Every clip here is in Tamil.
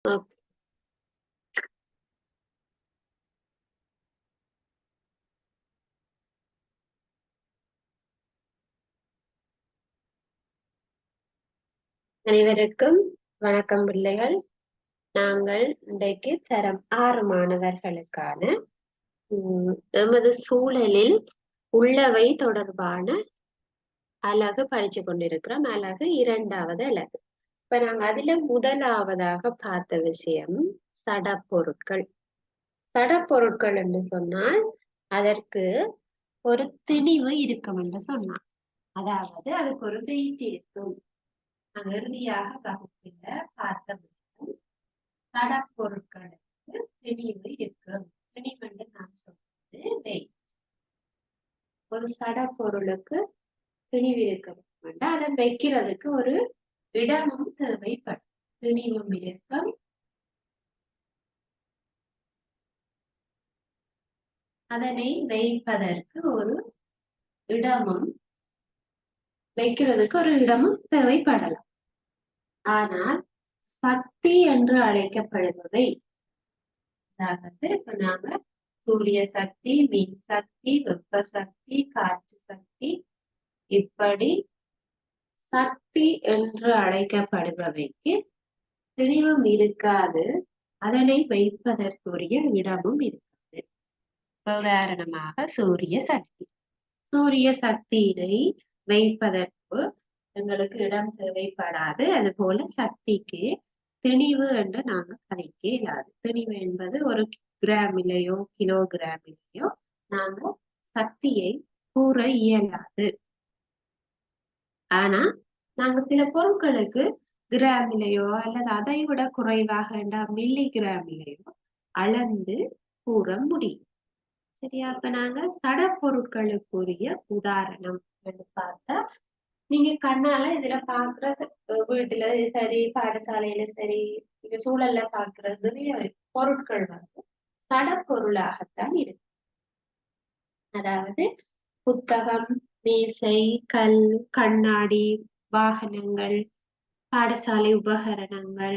ஓகே. அனைவருக்கும் வணக்கம் பிள்ளைகள். நாங்கள் இன்றைக்கு தரம் 6 மாணவர்களுக்கான எமது சூழலில் உள்ளவை தொடர்பான அலகு படிச்சு கொண்டிருக்கிறோம். அலகு 2வது அலகு. இப்ப நாங்க அதுல முதலாவதாக பார்த்த விஷயம் சடப்பொருட்கள். சடப்பொருட்கள் என்று சொன்னால் அதற்கு ஒரு திணிவு இருக்கும் என்று சொன்னான். அதாவது அதுக்கு ஒரு வெயிட் இருக்கும். இறுதியாக வகுப்பில பார்த்த விஷயம் சடப்பொருட்களுக்கு திணிவு இருக்கும். திணிவு என்று நான் சொல்றது வெயிட். ஒரு சடப்பொருளுக்கு திணிவு இருக்கும். அதை வைக்கிறதுக்கு ஒரு இடமும் தேவைப்படும். திணிவும் இருக்கும், அதனை வைப்பதற்கு ஒரு இடமும் வைக்கிறதுக்கு ஒரு இடமும் தேவைப்படலாம். ஆனால் சக்தி என்று அழைக்கப்படுபவை, அதாவது இப்ப நாங்க சூரிய சக்தி, மின் சக்தி, வெப்ப சக்தி, காற்று சக்தி, இப்படி சக்தி என்று அழைக்கப்படுபவைக்கு திணிவும் இருக்காது, அதனை வைப்பதற்குரிய இடமும் இருக்காது. உதாரணமாக சூரிய சக்தி. சூரிய சக்தியினை வைப்பதற்கு எங்களுக்கு இடம் தேவைப்படாது. அது போல சக்திக்கு திணிவு என்று நாங்க கதைக்க இயலாது. திணிவு என்பது ஒரு கிராமிலேயோ கிலோகிராமிலேயோ நாங்க சக்தியை கூற இயலாது. ஆனா நாங்க சில பொருட்களுக்கு கிராமிலேயோ அல்லது அதை விட குறைவாக மில்லி கிராமிலேயோ அளந்து கூற முடியும். சரியா? அப்ப நாங்க சட பொருட்களுக்குரிய உதாரணம் என்று பார்த்தா, நீங்க கண்ணால இதுல பாக்குறது, வீட்டுல சரி, பாடசாலையில சரி, இந்த சூழல்ல பாக்குறது நிறைய பொருட்கள் சட பொருளாகத்தான் இருக்கு. அதாவது புத்தகம், மேசை, கல், கண்ணாடி, வாகனங்கள், பாடசாலை உபகரணங்கள்,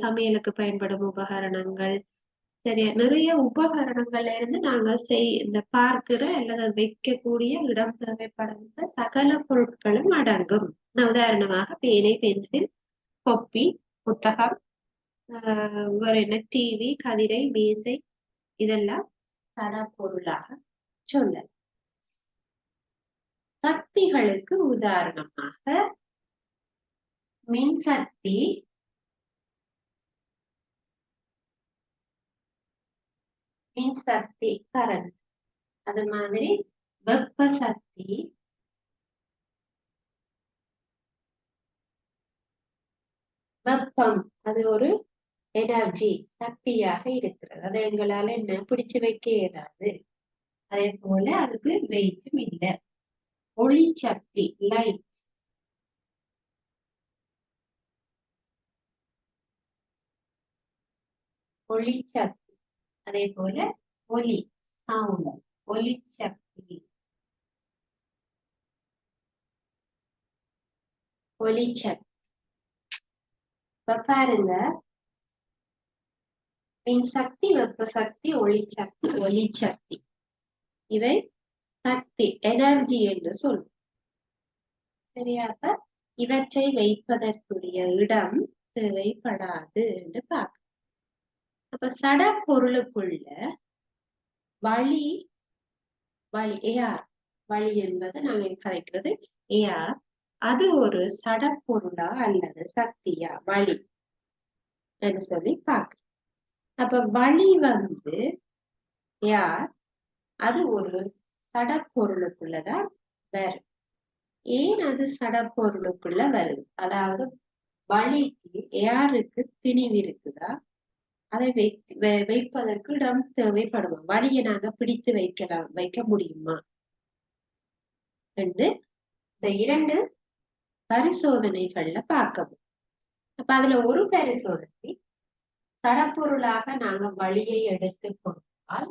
சமையலுக்கு பயன்படும் உபகரணங்கள், சரியா, நிறைய உபகரணங்கள்ல இருந்து நாங்க இந்த பார்க்கிற அல்லது வைக்கக்கூடிய இடம் தேவைப்படுகிற சகல பொருட்களும் அடங்கும். உதாரணமாக பேனை, பென்சில், கொப்பி, புத்தகம், வேற என்ன, டிவி, கதிரை, மேசை, இதெல்லாம் சட பொருளாக சொல்லலாம். சக்திகளுக்கு உதாரணமாக மின்சக்தி, மின்சக்தி கரண்ட், அது மாதிரி வெப்ப சக்தி, வெப்பம், அது ஒரு எனர்ஜி சக்தியாக இருக்கிறது. அதை எங்களால என்ன பிடிச்சு வைக்க இயலாது. அதே போல அதுக்கு வெயிட்டும் இல்லை. ஒளி சக்தி, லைட், ஒளி சக்தி, அதே போல ஒலி, சவுண்ட், ஒலி சக்தி, ஒலி சக்தி. இப்ப பாருங்க, மின் சக்தி, வெப்ப சக்தி, ஒளி சக்தி, ஒலி சக்தி, இவை சக்தி, எனர்ஜி என்று சொல்லும். சரியா? அப்ப இவற்றை வைப்பதற்குரிய இடம் தேவைப்படாது என்று பார்க்க. அப்ப சட பொருளுக்குள்ள வழி, வழி ஏஆர், வழி என்பது நாங்க கதைக்கிறது ஏஆர், அது ஒரு சட பொருளா அல்லது சக்தியா, வழி என்று சொல்லி பார்க்க. அப்ப வழி யார், அது ஒரு சட பொருளுக்குள்ளதான் வரும். ஏன் அது சட பொருளுக்குள்ள வருது? அதாவது வழிக்கு யாருக்கு திணிவு இருக்குதா, அதை வைப்பதற்கு இடம் தேவைப்படுமா, வழியை நாங்க பிடித்து வைக்க முடியுமா என்று இந்த 2 பரிசோதனைகள்ல பார்க்கணும். அப்ப அதுல ஒரு பரிசோதனை, சடப்பொருளாக நாங்க வழியை எடுத்துக் கொண்டால்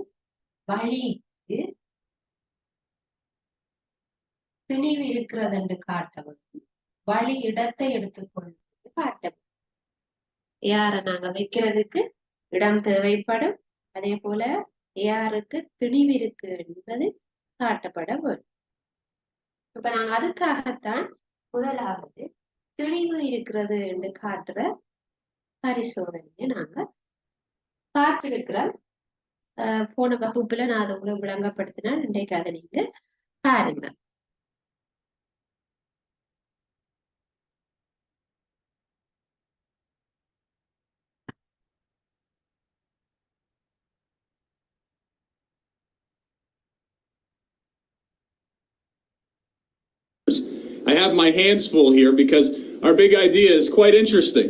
வழிக்கு திணிவு இருக்கிறது என்று காட்டவும், வழி இடத்தை எடுத்துக்கொள்வது காட்டவும். ஏரை நாங்க வைக்கிறதுக்கு இடம் தேவைப்படும். அதே போல ஏருக்கு திணிவு இருக்கு என்பது காட்டப்பட வேண்டும். இப்ப நாங்க அதுக்காகத்தான் முதலாவது திணிவு இருக்கிறது என்று காட்டுற பரிசோதனையை நாங்க பார்த்திருக்கிறோம். போன வகுப்புல நான் அதை உங்களுக்கு விளங்கப்படுத்தினால் இன்றைக்கு அதை நீங்க பாருங்க. I have my hands full here because our big idea is quite interesting.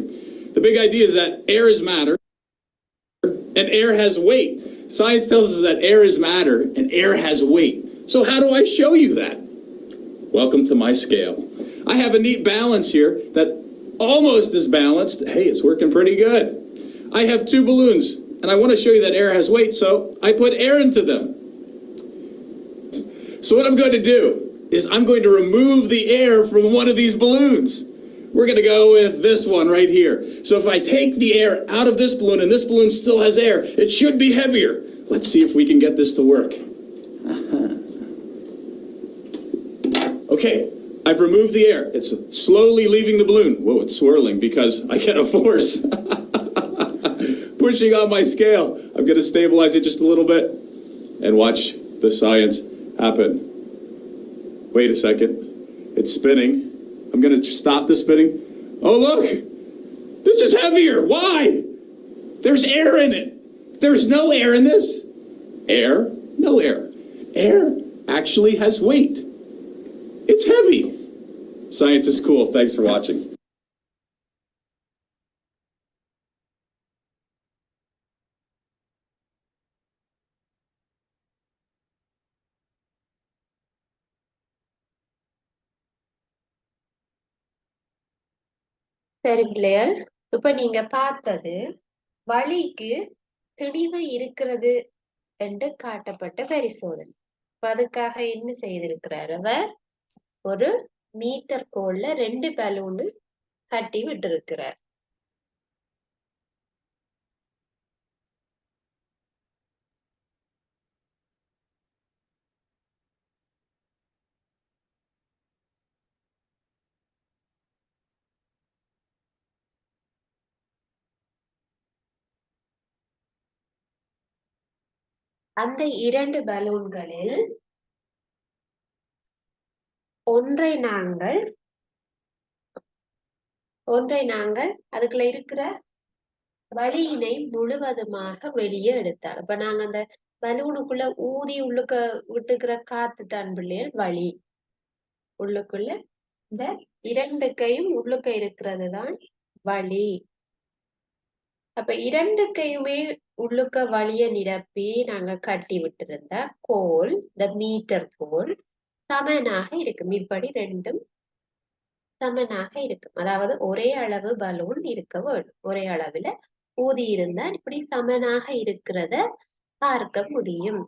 The big idea is that air is matter and air has weight. Science tells us that air is matter and air has weight. So how do I show you that? Welcome to my scale. I have a neat balance here that almost is balanced. Hey, it's working pretty good. I have 2 balloons and I want to show you that air has weight, so I put air into them. So what I'm going to do is I'm going to remove the air from one of these balloons. We're going to go with this one right here. So if I take the air out of this balloon and this balloon still has air, it should be heavier. Let's see if we can get this to work. Okay, I've removed the air. It's slowly leaving the balloon. Whoa, it's swirling because I get a force pushing on my scale. I'm going to stabilize it just a little bit and watch the science happen. Wait a second. It's spinning. I'm going to stop the spinning. Oh, look. This is heavier. Why? There's air in it. There's no air in this. Air, no air. Air actually has weight. It's heavy. Science is cool. Thanks for watching. சரி பிள்ளைகள், இப்ப நீங்க பார்த்தது வழிக்கு திணிவு இருக்கிறது என்று காட்டப்பட்ட பரிசோதனை. அதுக்காக என்ன செய்திருக்கிறார் அவர்? ஒரு மீட்டர் கோல்ல 2 பலூனு கட்டி விட்டிருக்கிறார். அந்த 2 பலூன்களில் ஒன்றை நாங்கள் அதுக்குள்ள இருக்கிற வழியினை முழுவதுமாக வெளியே எடுத்தாள். இப்ப நாங்க அந்த பலூனுக்குள்ள ஊதி உள்ளுக்க விட்டுக்கிற காத்து தான் பிள்ளைகள் வழி. உள்ளுக்குள்ள இந்த 2 கையும் உள்ளுக்க இருக்கிறது தான் வழி. அப்ப 2 கையுமே உள்ளுக்க வழிய நிரப்பி நாங்க கட்டி விட்டிருந்த கோல், இந்த மீட்டர் கோல் சமனாக இருக்கும். இப்படி 2ம் சமனாக இருக்கும். அதாவது ஒரே அளவு பலூன் இருக்க வேண்டும். ஒரே அளவுல ஊதி இருந்தா இப்படி சமனாக இருக்கிறத பார்க்க முடியும்.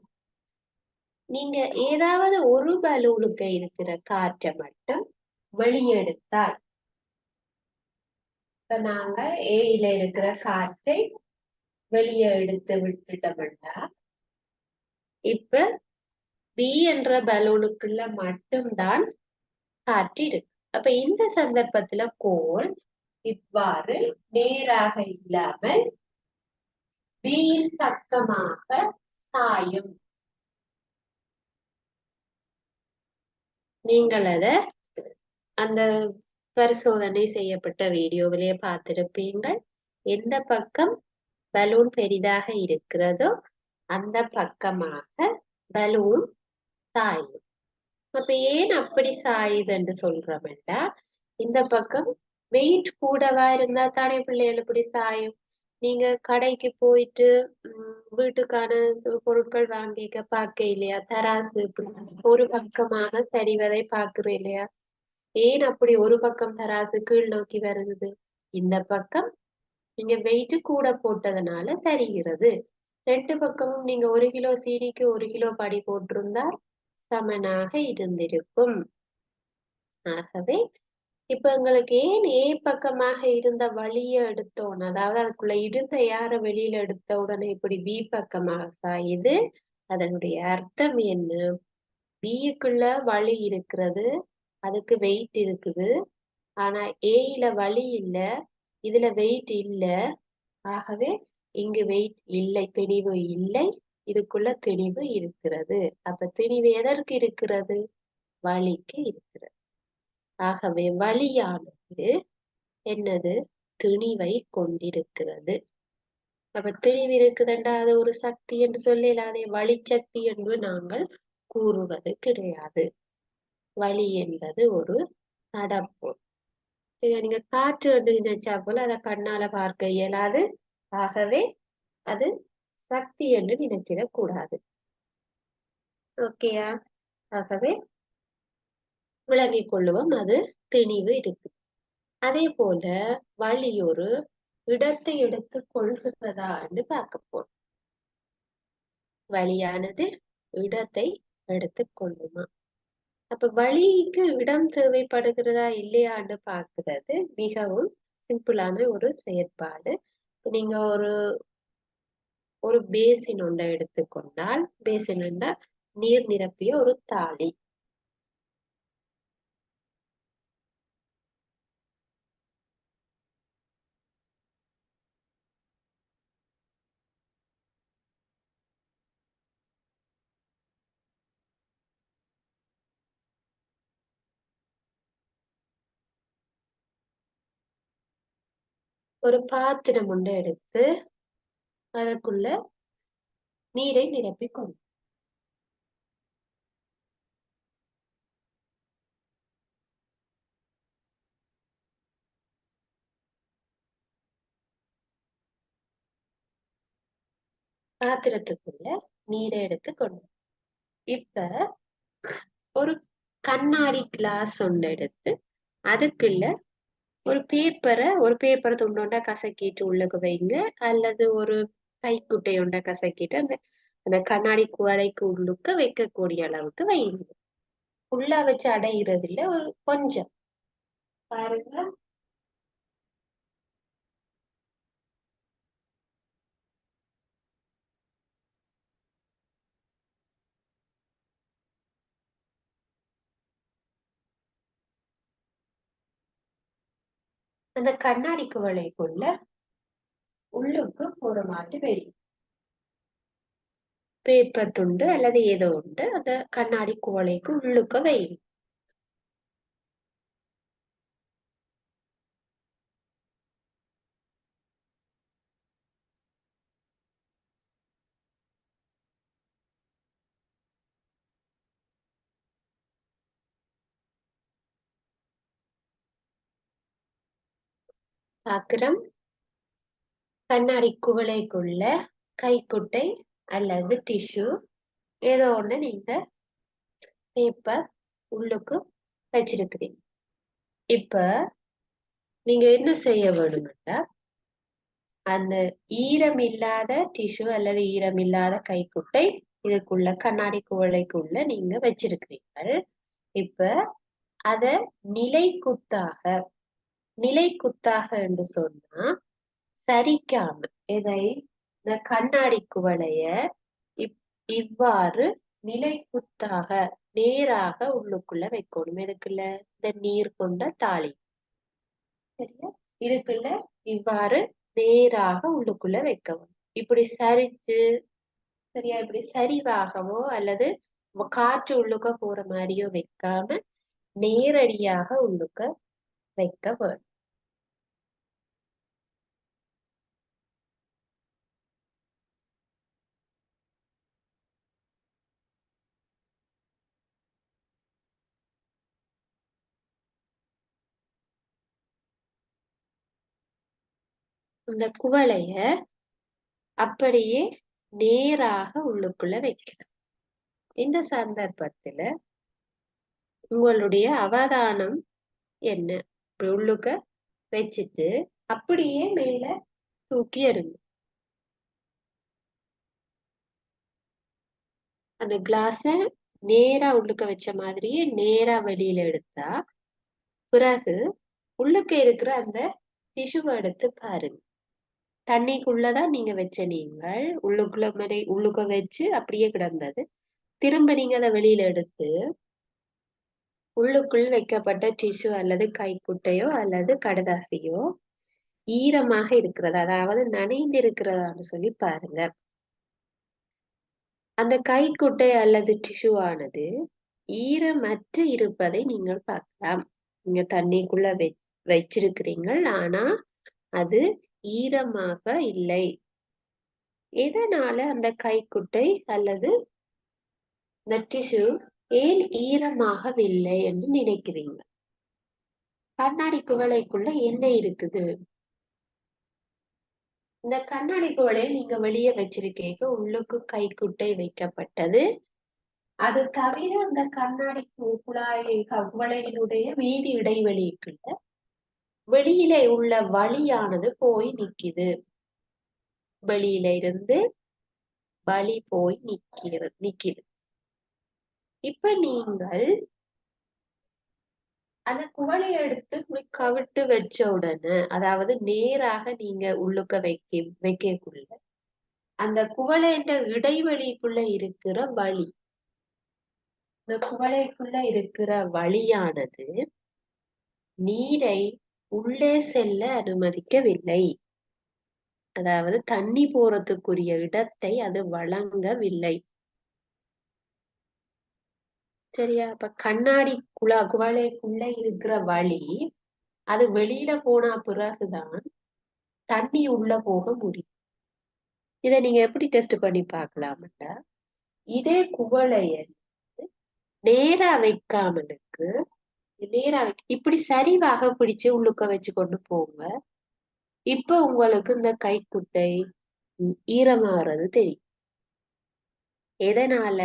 நீங்க ஏதாவது ஒரு பலூனுக்கு இருக்கிற காற்றை மட்டும் வெளியெடுத்தால், இப்ப நாங்க ஏல இருக்கிற காற்றை வெளியே எடுத்து விட்டுட்டோம்னா, இப்ப பி என்ற பலூனுக்குள்ள மட்டும்தான் காற்று இருக்கு. அப்ப இந்த சந்தர்ப்பத்துல கோல் இவ்வாறு நேராக இல்லாமல் பியின் பக்கமாக சாயும். நீங்கள் அத அந்த பரிசோதனை செய்யப்பட்ட வீடியோவிலே பார்த்திருப்பீங்கள். எந்த பக்கம் பலூன் பெரிதாக இருக்கிறதோ அந்த பக்கமாக பலூன் சாயும். அப்ப ஏன் அப்படி சாயுது என்று சொல்றோம்டா, இந்த பக்கம் வெயிட் கூடவா இருந்தா தானே பிள்ளைகள் இப்படி சாயும். நீங்க கடைக்கு போயிட்டு வீட்டுக்கான பொருட்கள் வாங்கிக்க பார்க்க இல்லையா, தராசு ஒரு பக்கமாக சரிவதை பார்க்கிறோம் இல்லையா? ஏன் அப்படி ஒரு பக்கம் தராசு கீழ் நோக்கி வருது? இந்த பக்கம் நீங்க வெயிட் கூட போட்டதுனால சரிகிறது. 2 பக்கமும் நீங்க 1 கிலோ சீனிக்கு 1 கிலோ படி போட்டிருந்தால் சமனாக இருந்திருக்கும். ஆகவே இப்ப எங்களுக்கு ஏன் ஏ பக்கமாக இருந்த வழியை எடுத்தோம், அதாவது அதுக்குள்ள இருந்த யார வெளியில எடுத்த உடனே இப்படி பி பக்கமாக சாயுது? அதனுடைய அர்த்தம் என்ன? பிக்குள்ள வழி இருக்கிறது, அதுக்கு வெயிட் இருக்குது. ஆனா ஏல வழி இல்ல, இதுல வெயிட் இல்ல. ஆகவே இங்கு வெயிட் இல்லை, திணிவு இல்லை. இதுக்குள்ள திணிவு இருக்கிறது. அப்ப திணிவு எதற்கு இருக்கிறது? வழிக்கு இருக்கிறது. ஆகவே வழியானது என்னது? திணிவை கொண்டிருக்கிறது. அப்ப திணிவு இருக்குதுண்டா அது ஒரு சக்தி என்று சொல்லலாதே, வழிச்சக்தி என்று நாங்கள் கூறுவது கிடையாது. வழி என்பது ஒரு நடப்பொருள். நீங்க காற்று என்று நினைச்சா போல அதை கண்ணால பார்க்க இயலாது. ஆகவே அது சக்தி என்று நினைச்சிடக் கூடாது. ஓகேயா? ஆகவே விளங்கிக் கொள்ளுவோம், அது திணிவு இருக்கு. அதே போல வழி ஒரு இடத்தை எடுத்து கொள்கிறதா என்று பார்க்க போறோம். வழியானது இடத்தை எடுத்துக் கொள்ளுமா? அப்ப வழிக்கு இடம் தேவைப்படுகிறதா இல்லையான்னு பார்க்கிறது மிகவும் சிம்பிளான ஒரு செயற்பாடு. நீங்க ஒரு ஒரு பேசின் ஒன்றை எடுத்துக்கொண்டால், பேசின் என்றால் நீர் நிரப்பிய ஒரு தாளி. ஒரு பாத்திரம் ஒன்றை எடுத்து அதற்குள்ள நீரை நிரப்பிக் கொள்ளும். பாத்திரத்துக்குள்ள நீரை எடுத்து கொள்ளும். இப்ப ஒரு கண்ணாடி கிளாஸ் ஒன்று எடுத்து அதுக்குள்ள ஒரு பேப்பரை துண்டோண்டா கசக்கிட்டு உள்ளுக்கு வைங்க, அல்லது ஒரு கைக்குட்டை ஒன்றை கசக்கிட்டு அந்த அந்த கண்ணாடி குவளைக்கு உள்ளுக்க வைக்கக்கூடிய அளவுக்கு வைங்க. ஃபுல்லா வச்சு அடையிறது இல்ல, ஒரு கொஞ்சம் பாருங்க. அந்த கண்ணாடி குவளைக்குள்ள உள்ளுக்கு ஒரு மாதிரி வைங்க. பேப்பர் துண்டு அல்லது ஏதோ உண்டு அந்த கண்ணாடி குவளைக்கு உள்ளுக்க வைங்க. பாக்குறோம், கண்ணாடி குவளைக்குள்ள கைக்குட்டை அல்லது டிஷ்யூ ஏதோ ஒண்ணு நீங்க பேப்பர் உள்ளுக்கு வச்சிருக்கிறீங்க. இப்ப நீங்க என்ன செய்ய வேணும்னா, அந்த ஈரம் இல்லாத டிஷ்யூ அல்லது ஈரம் இல்லாத கைக்குட்டை இதுக்குள்ள கண்ணாடி குவளைக்குள்ள நீங்க வச்சிருக்கிறீர்கள். இப்ப அத நிலைக்குத்தாக நிலைக்குத்தாக என்று சொன்னா சரிக்காம இதை இந்த கண்ணாடி குவளைய இவ்வாறு நிலைக்குத்தாக நேராக உள்ளுக்குள்ள வைக்கணும். இதுக்குள்ள இந்த நீர் கொண்ட தாளி சரியா, இதுக்குள்ள இவ்வாறு நேராக உள்ளுக்குள்ள வைக்கவும். இப்படி சரிச்சு சரியா, இப்படி சரிவாகவோ அல்லது காற்று உள்ளுக்க போற மாதிரியோ வைக்காம நேரடியாக உள்ளுக்க வைக்க வேண்டும். இந்த குவளைய அப்படியே நேராக உள்ளுக்குள்ள வைக்கணும். இந்த சந்தர்ப்பத்துல உங்களுடைய அவதானம் என்ன? இப்படி உள்ளுக்க வச்சுட்டு அப்படியே மேல தூக்கி எடுங்க. அந்த கிளாஸ நேரா உள்ளுக்க வச்ச மாதிரியே நேரா வெளியில எடுத்தா பிறகு உள்ளுக்கு இருக்கிற அந்த டிஷ்யூவை எடுத்து பாருங்க. தண்ணிக்குள்ளதான் நீங்க வச்ச நீங்கள் உள்ளுக்க வச்சு அப்படியே கிடந்தது. திரும்ப நீங்க அதை வெளியில எடுத்து உள்ளுக்குள் வைக்கப்பட்ட டிஷ்யூ அல்லது கைக்குட்டையோ அல்லது கடுதாசியோ ஈரமாக இருக்கிறது, அதாவது நனைந்து இருக்கிறதான்னு சொல்லி பாருங்க. அந்த கைக்குட்டை அல்லது டிஷ்யூ ஆனது ஈரமற்று இருப்பதை நீங்கள் பார்க்கலாம். நீங்க தண்ணிக்குள்ள வச்சிருக்கிறீங்கள், ஆனா அது ஈரமாக இல்லை. எதனால அந்த கைக்குட்டை அல்லது இந்த டிஷ்யூ ஏன் ஈரமாகவில்லை என்று நினைக்கிறீங்க? கண்ணாடி குவளைக்குள்ள என்ன இருக்குது? இந்த கண்ணாடி குவளையை நீங்க வெளியே வச்சிருக்கீங்க, உள்ளுக்கு கைக்குட்டை வைக்கப்பட்டது. அது தவிர அந்த கண்ணாடி குவளையினுடைய வீதி இடைவெளிக்குள்ள வெளியிலே உள்ள வழியானது போய் நிக்குது. வெளியில இருந்து வழி போய் நிக்குது. இப்ப நீங்கள் அந்த குவளையை எடுத்து கவிட்டு வச்ச உடனே, அதாவது நேராக நீங்க உள்ளுக்க வைக்கக்குள்ள அந்த குவளைன்ற இடைவெளிக்குள்ள இருக்கிற வழி, இந்த குவளைக்குள்ள இருக்கிற வழியானது நீரை உள்ளே செல்ல அனுமதிக்கவில்லை. அதாவது தண்ணி போறதுக்குரிய இடத்தை அது வழங்கவில்லை. சரியா? அப்ப கண்ணாடி குவளைக்குள்ள இருக்கிற வழி அது வெளியில போன பிறகுதான் தண்ணி உள்ள போக முடியும். இதை நீங்க எப்படி டெஸ்ட் பண்ணி பார்க்கலாம்டா, இதே குவளைய நேரா வைக்காமலுக்கு இப்படி சரிவாக பிடிச்சு உள்ளுக்க வச்சு கொண்டு போங்க. இப்ப உங்களுக்கு இந்த கைக்குட்டை ஈரமாறது தெரியும். எதனால?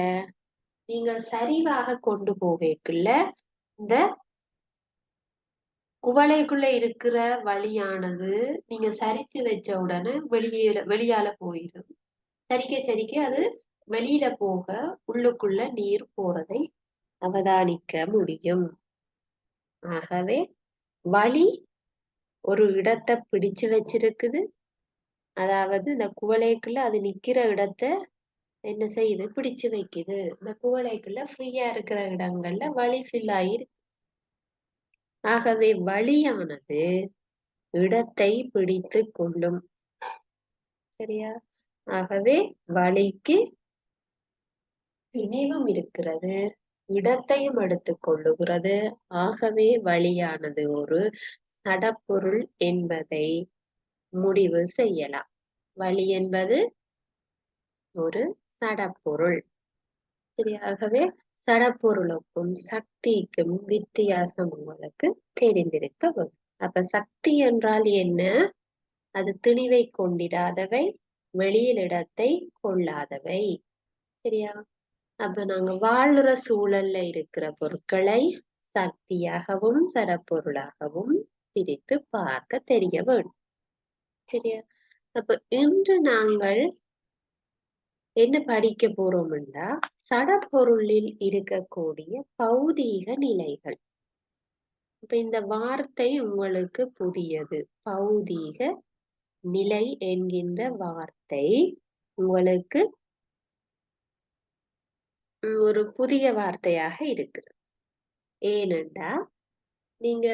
நீங்க சரிவாக கொண்டு போகக்குள்ள இந்த குவளைக்குள்ள இருக்கிற வழியானது நீங்க சரிச்சு வச்ச உடனே வெளியால போயிடும். சரிக்க அது வெளியில போக உள்ளுக்குள்ள நீர் போறதை அவதானிக்க முடியும். ஆகவே வழி ஒரு இடத்தை பிடிச்சு வச்சிருக்குது. அதாவது இந்த குவளைக்குள்ள அது நிக்கிற இடத்தை என்ன செய்யுது? பிடிச்சு வைக்குது. இந்த குவளைக்குள்ள ஃப்ரீயா இருக்கிற இடங்கள்ல வழி ஃபில் ஆயிருக்கு. ஆகவே வழியானது இடத்தை பிடித்து கொள்ளும். சரியா? ஆகவே வழிக்கு பிணைவும் இருக்கிறது, இடத்தையும் எடுத்துக் கொள்ளுகிறது. ஆகவே வழியானது ஒரு சடப்பொருள் என்பதை முடிவு செய்யலாம். வழி என்பது ஒரு சடப்பொருள். சரியாகவே சடப்பொருளுக்கும் சக்திக்கும் வித்தியாசம் உங்களுக்கு தெரிந்திருக்க வேண்டும். அப்ப சக்தி என்றால் என்ன? அது திணிவை கொண்டிடாதவை, வெளியில் இடத்தை கொள்ளாதவை. சரியா? அப்ப நாங்க வாழ்ற சூழல்ல இருக்கிற பொருட்களை சக்தியாகவும் சடப்பொருளாகவும் பிரித்து பார்க்க தெரிய வேண்டும். சரியா? அப்ப இன்று நாங்கள் என்ன படிக்க போறோம்னா, சடப்பொருளில் இருக்கக்கூடிய பௌதீக நிலைகள். இப்ப இந்த வார்த்தை உங்களுக்கு புதியது. பௌதீக நிலை என்கின்ற வார்த்தை உங்களுக்கு ஒரு புதிய வார்த்தையாக இருக்குது. ஏனென்றா நீங்க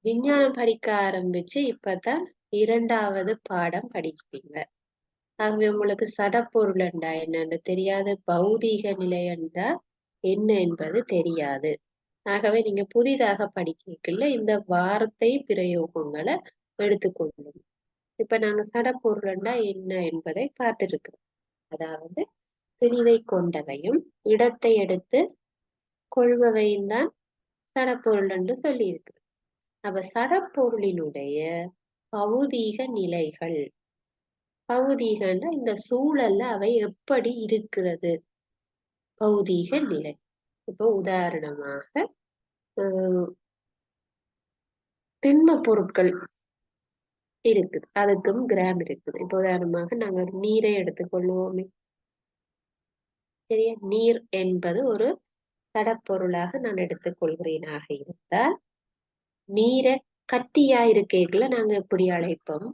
விஞ்ஞானம் படிக்க ஆரம்பிச்சு இப்பதான் 2வது பாடம் படிக்கிறீங்க. ஆகவே உங்களுக்கு சடப்பொருள் என்றா என்னன்னு தெரியாது, பௌதீக நிலை என்றா என்ன என்பது தெரியாது. ஆகவே நீங்க புதிதாக படிக்கல இந்த வார்த்தை பிரயோகங்களை எடுத்துக்கொள்ளும். இப்ப நாங்க சடப்பொருள்னா என்ன என்பதை பார்த்திருக்கிறோம். அதாவது திணிவை கொண்டவையும் இடத்தை எடுத்து கொள்பவையும் தான் சடப்பொருள் என்று சொல்லி இருக்கு. அப்ப சடப்பொருளினுடைய பௌதீக நிலைகள், பௌதீகன்னா இந்த சூழல்ல அவை எப்படி இருக்கிறது, பௌதீக நிலை. இப்போ உதாரணமாக திண்ம பொருட்கள் இருக்குது, அதுக்கும் கிராம் இருக்குது. இப்போ உதாரணமாக நாங்க நீரை எடுத்துக்கொள்வோமே. சரியா? நீர் என்பது ஒரு சடப்பொருளாக நான் எடுத்துக்கொள்கிறேனாக இருந்தால் நீரை கட்டியா இருக்கைக்குள்ள நாங்க எப்படி அழைப்போம்?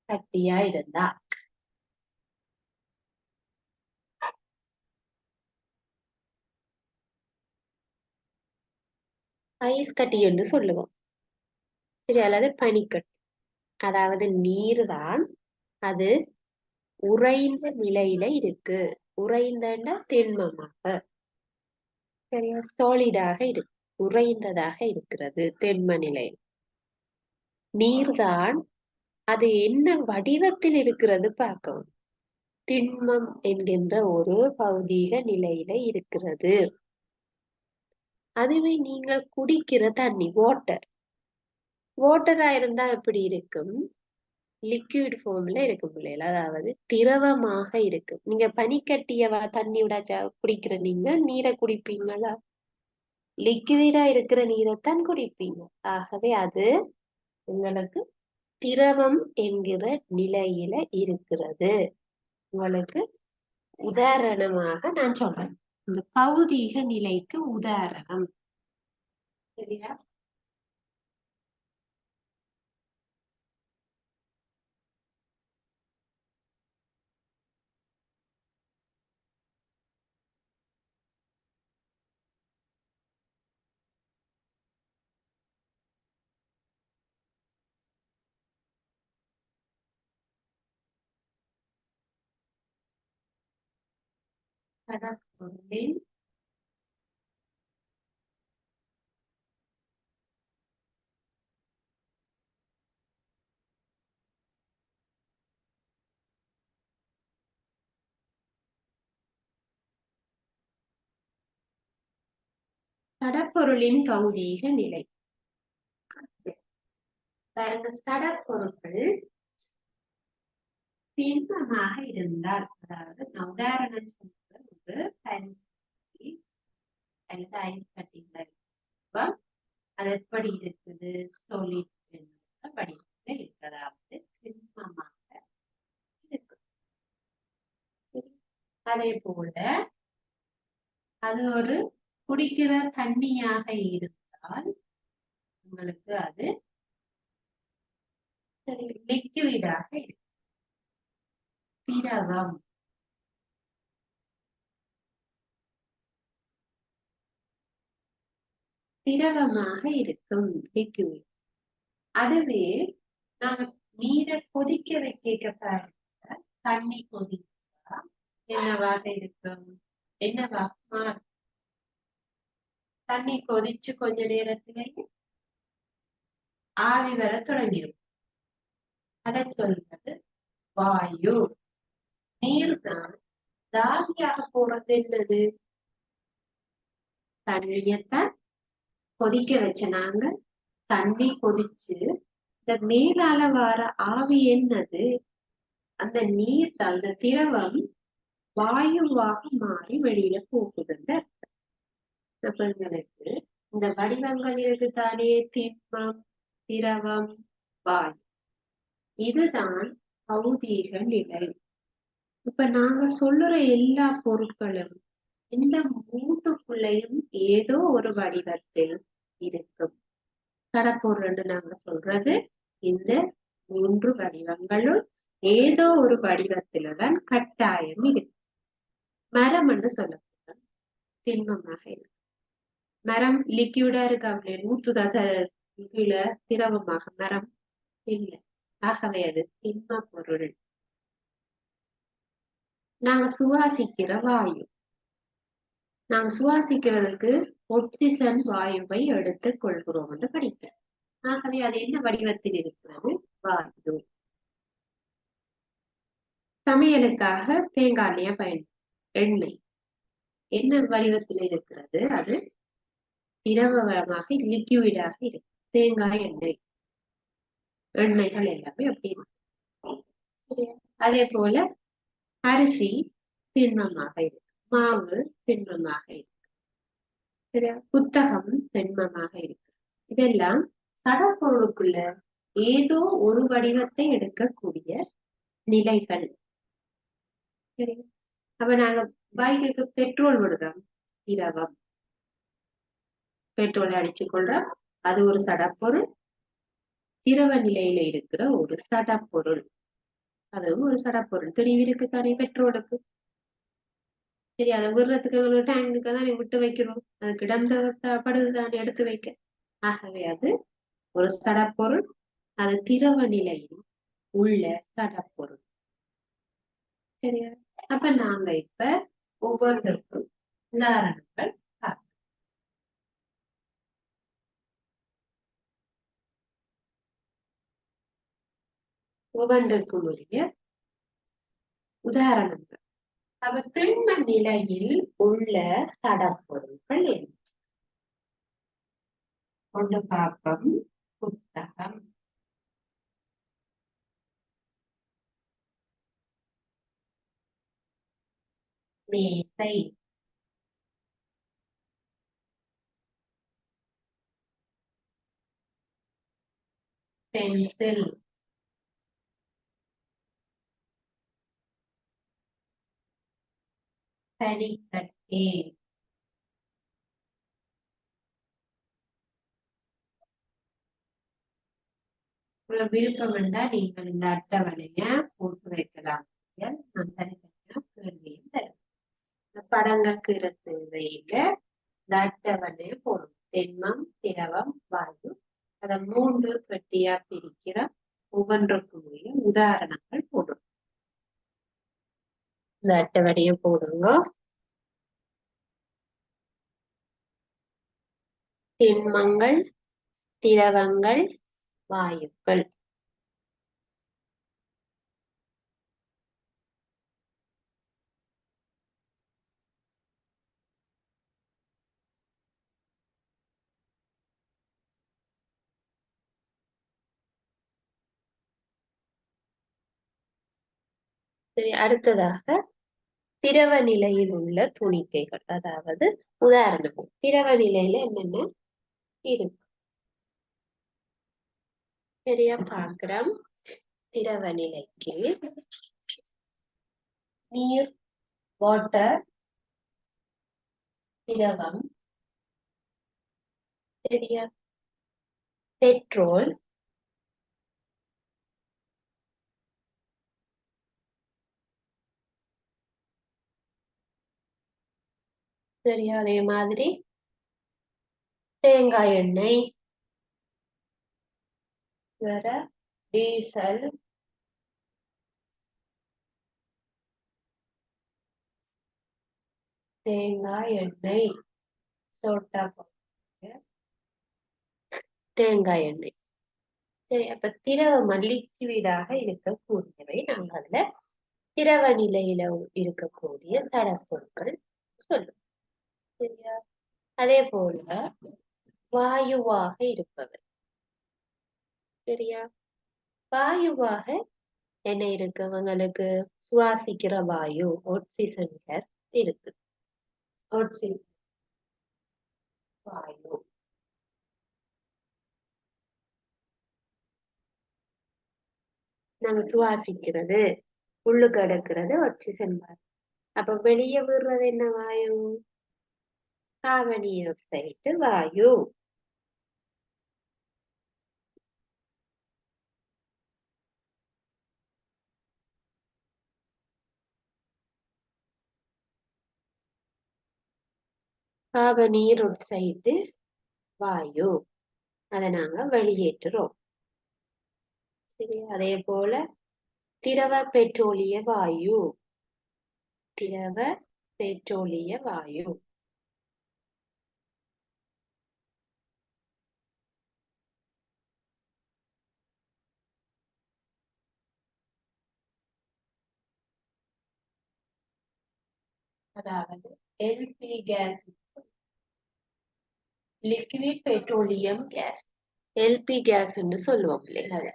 கட்டியா இருந்தா. ஐஸ் கட்டி என்று சொல்லுவோம். சரி, அல்லது பனிக்கட்டி. அதாவது நீர் தான், அது உறைந்த நிலையில இருக்கு. உறைந்தன்னா திண்மமாக, சரியா, சாலிடாக இருக்கு, உறைந்ததாக இருக்கிறது திண்ம நிலை. நீர்தான் அது என்ன வடிவத்தில் இருக்கிறது பார்க்கவும். திண்மம் என்கின்ற ஒரு பௌதீக நிலையில இருக்கிறது. அதுவே நீங்கள் குடிக்கிற தண்ணி, வாட்டரா இருந்தா எப்படி இருக்கும்? லிக்விட் ஃபார்ம்ல இருக்கும் பிள்ளைகள், அதாவது திரவமாக இருக்கும். நீங்க பனிக்கட்டியவா தண்ணியோட குடிக்கிற நீங்க நீரை குடிப்பீங்களா? லிக்விடா இருக்கிற நீரைத்தான் குடிப்பீங்க. ஆகவே அது உங்களுக்கு திரவம் என்கிற நிலையில இருக்கிறது. உங்களுக்கு உதாரணமாக நான் சொல்றேன், இந்த பௌதீக நிலைக்கு உதாரணம். சரியா? கடற்பொருளின் கடற்பொருளின் பௌதீக நிலை. பாருங்க, கடற்பொருட்கள் திண்மமாக இருந்தால், அதாவது நான் உதாரணம் சொல்றது ஒரு பனிக்கட்டி அல்லது ஐஸ் கட்டிகள், அது எப்படி இருக்குது? solid என்ற வடிவத்தில் இருக்கிறதாவது திண்மமாக இருக்கு. அதே போல அது ஒரு குடிக்கிற தண்ணியாக இருந்தால் உங்களுக்கு அது லிக்விடாக இருக்கு, திரவம். திரவமாக இருக்கும், லிக்விட். அதுவே நாங்க நீரை கொதிக்க வைக்க பாருங்க, தண்ணி கொதிச்சா என்னவாக இருக்கும்? என்னவாக மாறும்? தண்ணி கொதிச்சு கொஞ்ச நேரத்திலேயே ஆவி வர தொடங்கிடும். அதை சொல்றது வாயு. நீர் தான் தாவியாக போறது என்னது? தண்ணியத்தான் கொதிக்க வச்ச நாங்க, தண்ணி கொதிச்சு இந்த மேலால வர ஆவி என்னது? அந்த நீர், அந்த திரவம் வாயுவாக மாறி வெளியில போகுதுன்னு அர்த்தம். இந்த வடிவங்கள் இருக்குதானே, திண்மம், திரவம், வாயு, இதுதான் பௌதீக நிலை. இப்ப நாங்க சொல்லுற எல்லா பொருட்களும் இந்த மூன்றுக்குள்ளையும் ஏதோ ஒரு வடிவத்தில் இருக்கும். கடப்பொருள்னு நாங்க சொல்றது இந்த மூன்று வடிவங்களும் ஏதோ ஒரு வடிவத்தில்தான் கட்டாயம் இருக்கு. மரம் என்று சொல்லப்படும் திண்மமாக இருக்கு. மரம் லிக்யூடா இருக்காங்களே, ஊத்துதாக கீழே திரவமாக மரம் இல்லை. ஆகவே அது திண்ம பொருள். நாங்க சுவாசிக்கிற வாயு, நாங்க சுவாசிக்கிறதுக்கு ஒக்சிசன் வாயுவை எடுத்துக் கொள்கிறோம் என்று படிக்கிறோம். ஆகவே அது என்ன வடிவத்தில் இருக்கிறது? வாயு. சமையலுக்காக தேங்காய் எண்ணெய எண்ணெய் என்ன வடிவத்தில் இருக்கிறது? அது திரவமாக, லிக்யூடாக இருக்கு. தேங்காய் எண்ணெய், எண்ணெய்கள் எல்லாமே அப்படி இருக்கு. அதே போல அரிசி திண்மமாக இருக்கு, மாவு திண்மமாக இருக்கு, சரியா, புத்தகம் திண்மமாக இருக்கு. இதெல்லாம் சடப்பொருளுக்குள்ள ஏதோ ஒரு வடிவத்தை எடுக்கக்கூடிய நிலைகள். சரி, அப்ப நாங்க பைக்குக்கு பெட்ரோல் விடுறோம், திரவம். பெட்ரோல் அடிச்சு கொள்றோம், அது ஒரு சடப்பொருள். திரவ நிலையில இருக்கிற ஒரு சடப்பொருள், அதுவும் ஒரு சடப்பொருள். தெளிவிருக்கு தானே பெட்ரோலுக்கு. சரி, அதை விடுறதுக்கு டேங்குக்கு தான் விட்டு வைக்கிறோம். அதுக்கு இடம் தேவைப்படுது தானே எடுத்து வைக்க. ஆகவே அது ஒரு சடப்பொருள், அது திரவ நிலையில் உள்ள சடப்பொருள். சரியா? அப்ப நாங்க இப்ப ஒவ்வொன்றுக்கும் உதாரணங்கள் பார்ப்போம். ஒவ்வொன்றுக்கும் உரிய உதாரணங்கள். அப்ப திண்ம நிலையில் உள்ள சடப்பொருட்கள் என்ன? ஒன்று பார்ப்போம். புத்தகம், மேசை, பென்சில், பனிக்கட்டி, உங்களுக்கு விருப்பம் என்றால் நீங்கள் இந்த அட்டவணைய போட்டு வைக்கலாம். நான் தனித்தனியா கேள்வியும் தருவேன். இந்த படங்களுக்கு இருக்க தேவையில்ல, இந்த அட்டவணையை போடும். திண்மம், திரவம், வாயு, அதை 3 பெட்டியா பிரிக்கிற ஒவ்வொன்றுக்குரிய உதாரணங்கள் போடும். இந்த அட்டவணையை போடுங்க. திண்மங்கள், திரவங்கள், வாயுக்கள். சரி, அடுத்ததாக திரவ நிலையில் உள்ள துணிக்கைகள், அதாவது உதாரணம். திரவ நிலையில என்னென்ன இருக்கு? சரியா பார்க்கிறோம். திரவ நிலைக்கு நீர், வாட்டர், திரவம். சரியா? பெட்ரோல், சரியா? அதே மாதிரி தேங்காய் எண்ணெய், வேற டீசல், தேங்காய் எண்ணெய், சோட்டா பவுடர், தேங்காய் எண்ணெய். சரி, அப்ப திரவ லிக்விடாக இருக்கக்கூடியவை நாங்க அதுல திரவ நிலையில இருக்கக்கூடிய தடப்பொருட்கள் சொல்லுவோம். சரியா? அதே போல வாயுவாக இருப்பவை. சரியா? வாயுவாக என்ன இருக்கு? அவங்களுக்கு சுவாசிக்கிற வாயு, ஆக்சிஜன் கேஸ் இருக்கு. ஆக்சிஜன் வாயு. நாங்க சுவாசிக்கிறது, உள்ளுக்கு எடுக்கிறது ஆக்சிஜன் வாயு. அப்ப வெளியே விடுறது என்ன வாயு? கார்பன் டை ஆக்சைடு வாயு. கார்பன் டை ஆக்சைடு வாயு, அதை நாங்க வெளியேற்றுறோம். சரி, அதே போல திரவ பெட்ரோலிய வாயு, திரவ பெட்ரோலிய வாயு. அதாவது LP gas, liquid petroleum gas, LP gas சொல்லுவோம் இல்லையா? அதை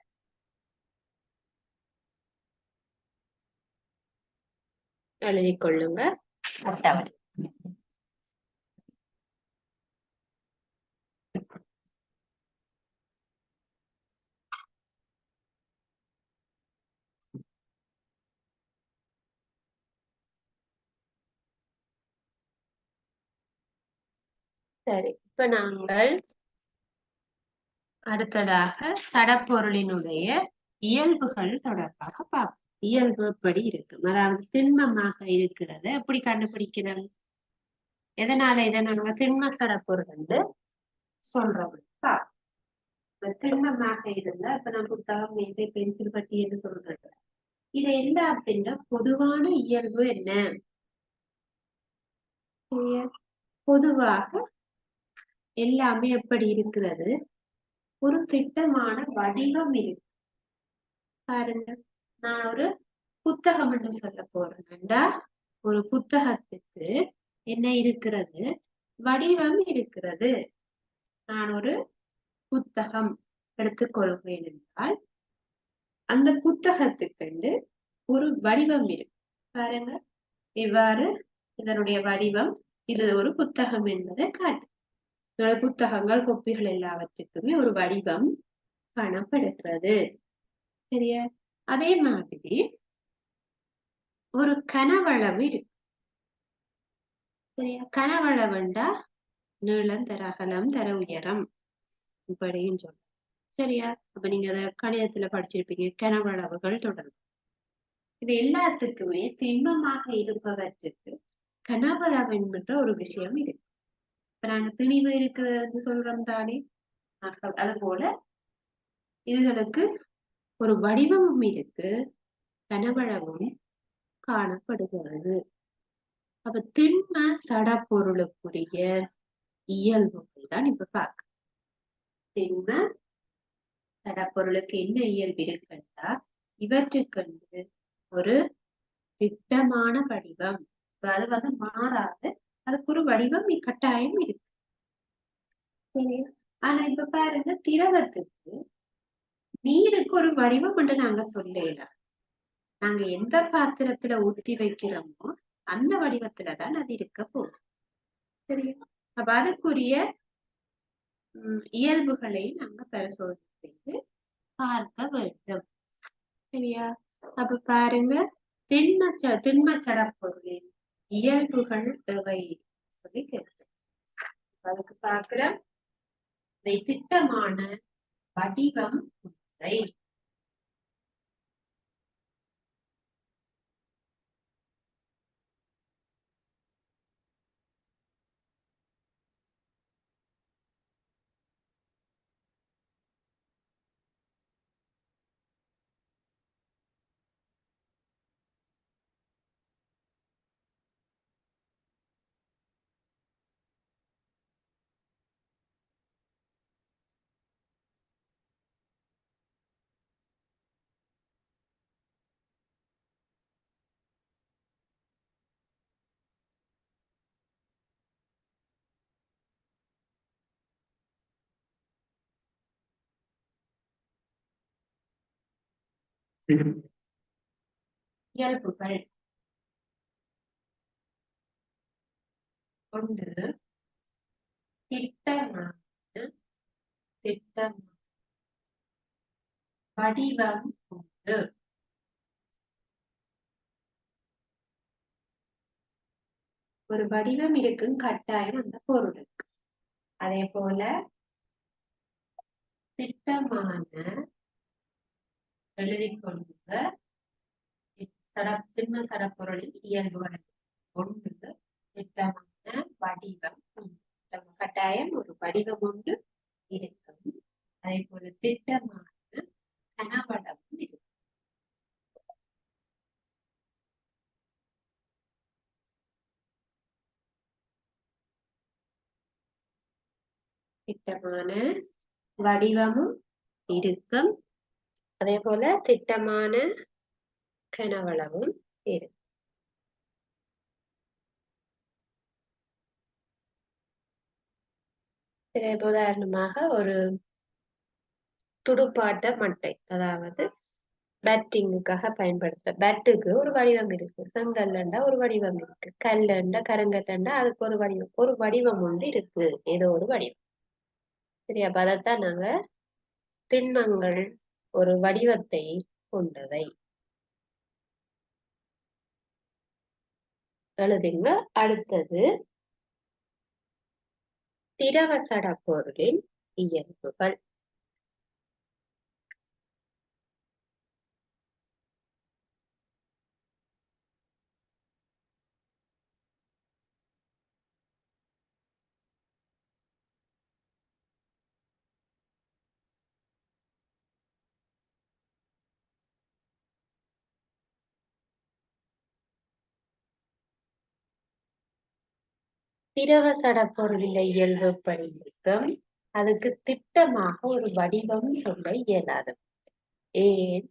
எழுதி கொள்ளுங்க அட்டவணை. சரி, இப்ப நாங்கள் அடுத்ததாக சடப்பொருளினுடைய இயல்புகள் தொடர்பாக பார்ப்போம். இயல்பு எப்படி இருக்கு, அதாவது திண்மமாக இருக்கிறது எப்படி கண்டுபிடிக்கிறது, எதனால இதை நாங்க திண்ம சடப்பொருள் என்று சொல்றோம். திண்மமாக இருந்தா இப்ப நான் புத்தகம், மேசை, பென்சில், பட்டி என்று சொல்றது, இது எல்லாத்தின் பொதுவான இயல்பு என்ன? பொதுவாக எல்லாமே எப்படி இருக்கிறது, ஒரு திட்டமான வடிவம் இருக்கு. பாருங்க, நான் ஒரு புத்தகம் என்று சொல்ல போறேன்டா, ஒரு புத்தகத்துக்கு என்ன இருக்கிறது, வடிவம் இருக்கிறது. நான் ஒரு புத்தகம் எடுத்துக்கொள்கிறேன் என்றால் அந்த புத்தகத்துக்கு ஒரு வடிவம் இருக்கு. பாருங்க, இவ்வாறு இதனுடைய வடிவம், இது ஒரு புத்தகம் என்பதை காட்டு. புத்தகங்கள், கொப்பிகள் எல்லாவற்றுக்குமே ஒரு வடிவம் காணப்படுகிறது. சரியா? அதே மாதிரி ஒரு கனவளவு இருக்கு. சரியா? கனவளவுண்டா நீளம் தர அகலம் தர உயரம் இப்படின்னு சொல்ல. சரியா? அப்ப நீங்க அத கணிதத்துல படிச்சிருப்பீங்க, கனவளவுகள் தொடர்பு. இது எல்லாத்துக்குமே திண்மமாக இருப்பவற்றுக்கு கனவளவு என்கின்ற ஒரு விஷயம் இருக்கு. இப்ப நாங்க திணிவு இருக்குன்னு சொல்றோம் தானே, அது போல இதுகளுக்கு ஒரு வடிவமும் இருக்கு, கனவளவும் காணப்படுகிறது. அப்ப திண்ம சடப்பொருளுக்குரிய இயல்புகள் தான் இப்ப பார்க்க. திண்ம சடப்பொருளுக்கு என்ன இயல்பு இருக்குன்னா, இவற்றுக்கு ஒரு திட்டமான வடிவம், அது மாறாது, அதுக்கு ஒரு வடிவம் கட்டாயம் இருக்கு. சரியா? ஆனா இப்ப பாருங்க, திரவத்துக்கு, நீருக்கு ஒரு வடிவம் என்று நாங்க சொல்லலாம். நாங்க எந்த பாத்திரத்துல ஊத்தி வைக்கிறோமோ அந்த வடிவத்துலதான் அது இருக்க போகுது. சரியா? அப்ப அதுக்குரிய இயல்புகளை நாங்க பரிசோதனை செய்து பார்க்க வேண்டும். சரியா? அப்ப பாருங்க, திண்ம சடப்பொருளின் இயல்புகள் எவை சொல்லி கேட்கிறேன். அதுக்கு பார்க்கிற திட்டமான வடிவம் ஒன்றை, இயல்புகள் ஒன்று திட்டமான வடிவம் உண்டு. ஒரு வடிவம் இருக்கும் கட்டாயம் அந்த பொருளுக்கு. அதே போல திட்டமான, எழுதிக்கொள்ளுங்க, திண்ம சடப்பொருளின் இயல்புகள் ஒன்று திட்டமான வடிவம் உண்டு. கட்டாயம் ஒரு வடிவம் ஒன்று இருக்கும். அதே போல திட்டமான கனவளவும் இருக்கும். திட்டமான வடிவமும் இருக்கும், அதே போல திட்டமான கனவளவும் இருக்கும். உதாரணமாக ஒரு துடுப்பாட்ட மட்டை, அதாவது பேட்டிங்குக்காக பயன்படுத்த பேட்டுக்கு ஒரு வடிவம் இருக்கு, செங்கல்லண்டா ஒரு வடிவம் இருக்கு, கல்லண்டா கருங்கல்லண்டா அதுக்கு ஒரு வடிவம் ஒன்று இருக்கு, ஏதோ ஒரு வடிவம். சரி, அப்ப அதைத்தான் நாங்க திண்மங்கள் ஒரு வடிவத்தை கொண்டவை. எழுதுங்க. அடுத்தது திரவ சடப்பொருளின் இயல்புகள். திரவ சடப்பொருளின் இயல்பு எப்படி இருக்கும்? அதுக்கு திட்டமாக ஒரு வடிவம் சொல்ல இயலாது. ஏன்?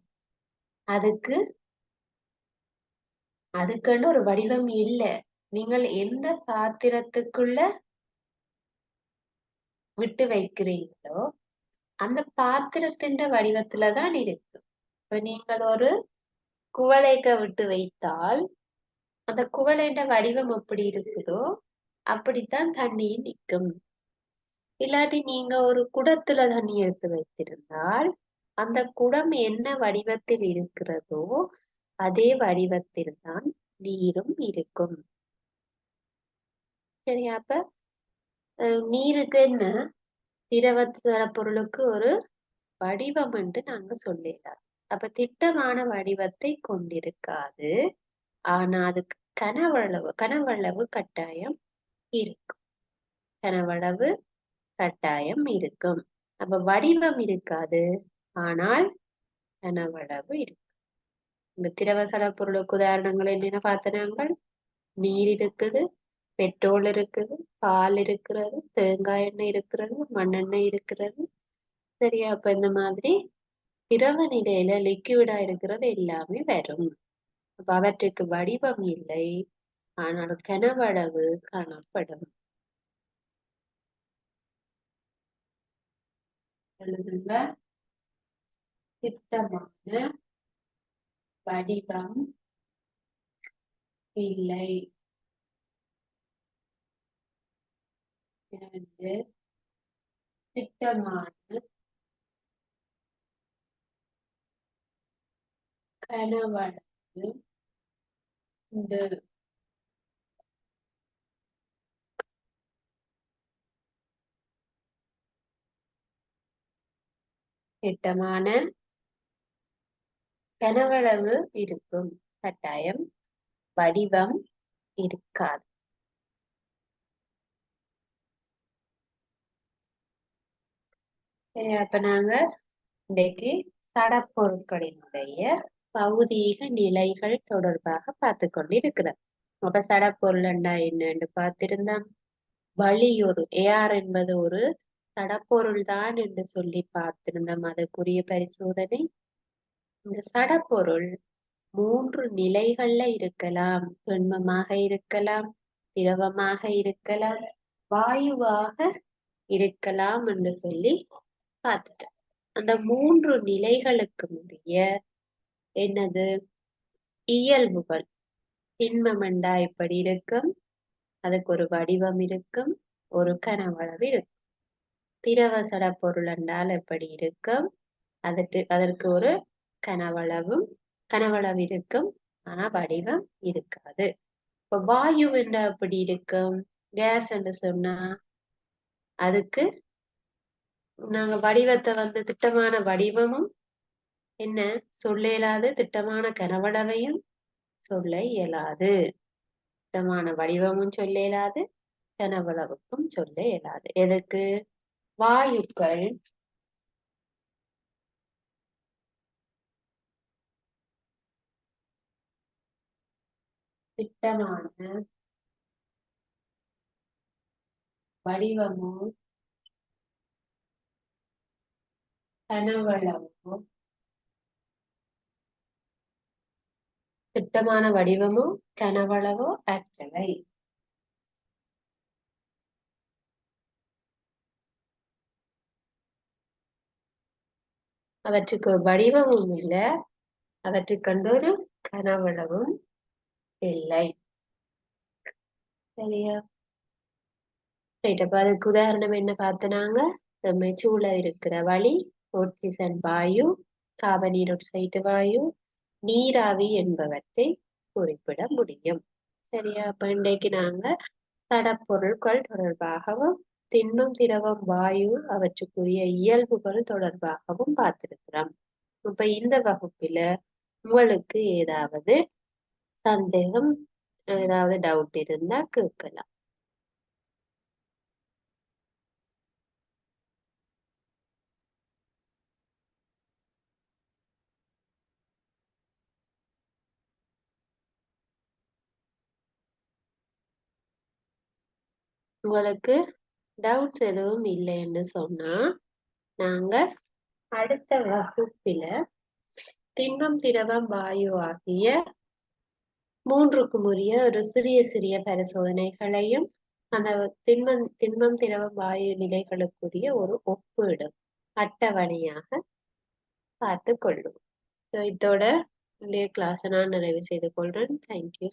அதுக்கு அதுக்குன்னு ஒரு வடிவம் இல்ல. நீங்கள் எந்த பாத்திரத்துக்குள்ள விட்டு வைக்கிறீங்களோ அந்த பாத்திரத்தின் வடிவத்துல தான் இருக்கு. இப்ப நீங்கள் ஒரு குவளைக்க விட்டு வைத்தால் அந்த குவளைன்ற வடிவம் எப்படி இருக்குதோ அப்படித்தான் தண்ணி நிற்கும். இல்லாட்டி நீங்க ஒரு குடத்துல தண்ணி எடுத்து வைத்திருந்தால் அந்த குடம் என்ன வடிவத்தில் இருக்கிறதோ அதே வடிவத்தில் தான் நீரும் இருக்கும். சரியா? அப்ப நீருக்கு என்ன திரவ பொருளுக்கு ஒரு வடிவம் என்று நாங்க சொல்லலாம். அப்ப திட்டமான வடிவத்தை கொண்டிருக்காது. ஆனா அதுக்கு கனவளவு கட்டாயம் இருக்கும். கனவளவு கட்டாயம் இருக்கும். அப்ப வடிவம் இருக்காது. ஆனால் கனவளவு இருக்கும். இந்த திரவசட பொருளுக்கு உதாரணங்கள் என்னென்ன பார்த்தனாங்கள்? நீர் இருக்குது, பெட்ரோல் இருக்குது, பால் இருக்கிறது, தேங்காய் எண்ணெய் இருக்கிறது, மண்ணெண்ணெய் இருக்கிறது. சரியா? அப்ப இந்த மாதிரி திரவ நிலையில லிக்விடா இருக்கிறது எல்லாமே வரும். அப்ப அவற்றுக்கு வடிவம் இல்லை, ஆனால் கனவளவு காணப்படும். எழுதுங்க. திட்டமான வடிவம் இல்லை. 2 திட்டமான கனவளவு உண்டு. திட்டமான கனவளவு இருக்கும். கட்டாயம் வடிவம் இருக்காது. சரி, அப்ப நாங்க இன்றைக்கு சடப்பொருட்களினுடைய பௌதீக நிலைகள் தொடர்பாக பார்த்து கொண்டிருக்கிறோம். அப்ப சடப்பொருள் என்னன்னு பார்த்திருந்தோம். வளியொரு ஏஆர் என்பது ஒரு சடப்பொருள் தான் என்று சொல்லி பார்த்திருந்தோம். அதற்குரிய பரிசோதனை. இந்த சடப்பொருள் 3 நிலைகள்ல இருக்கலாம். திண்மமாக இருக்கலாம், திரவமாக இருக்கலாம், வாயுவாக இருக்கலாம் என்று சொல்லி பார்த்துட்டோம். அந்த 3 நிலைகளுக்கு உரிய என்னது இயல்புகள். திண்மமண்டா இப்படி இருக்கும், அதுக்கு ஒரு வடிவம் இருக்கும், ஒரு கனவளவு இருக்கும். திரவ சட பொருள் என்றால் எப்படி இருக்கும், அதற்கு ஒரு கனவளவு இருக்கும், ஆனா வடிவம் இருக்காது. இப்ப வாயு என்ன எப்படி இருக்கும்? கேஸ் என்று சொன்னா அதுக்கு நாங்க வடிவத்தை திட்டமான வடிவமும் என்ன சொல்ல இயலாது, திட்டமான கனவளவையும் சொல்ல இயலாது. திட்டமான வடிவமும் சொல்ல இயலாது, கனவளவுக்கும் சொல்ல இயலாது. எதுக்கு? வாயுக்கள் திட்டமான வடிவமோ கனவளவோ திட்டமான வடிவமோ கனவளவோ அற்றவை. அவற்றுக்கு வடிவமும் இல்லை, அவற்றுக்கு ஒரு கனவளவும் இல்லை. சரியா? ரைட். அப்ப அதுக்கு உதாரணம் என்ன பார்த்தனாங்க? நம்ம சூழ இருக்கிற வளி, ஆக்சிஜன் வாயு, கார்பனீரொக்சைடு வாயு, நீராவி என்பவற்றை குறிப்பிட முடியும். சரியா? அப்ப இன்றைக்கு நாங்க சடப்பொருட்கள் தொடர்பாகவும் திண்மம், திரவம், வாயு அவற்றுக்குரிய இயல்புகள் தொடர்பாகவும் பார்த்திருக்கிறோம். இப்ப இந்த வகுப்பில உங்களுக்கு ஏதாவது சந்தேகம், ஏதாவது டவுட் இருந்தா கேட்கலாம். உங்களுக்கு டவுட்ஸ் எதுவும் இல்லைன்னு சொன்னா நாங்க அடுத்த வகுப்பில திண்மம், திரவம், வாயு ஆகிய மூன்றுக்கும் உரிய ஒரு சிறிய சிறிய பரிசோதனைகளையும் அந்த திண்மம், திரவம், வாயு நிலைகளுக்குரிய ஒரு ஒப்பீடு அட்டவணையாக பார்த்து கொள்ளும். இதோட கிளாஸை நான் நிறைவு செய்து கொள்றேன். தேங்க்யூ.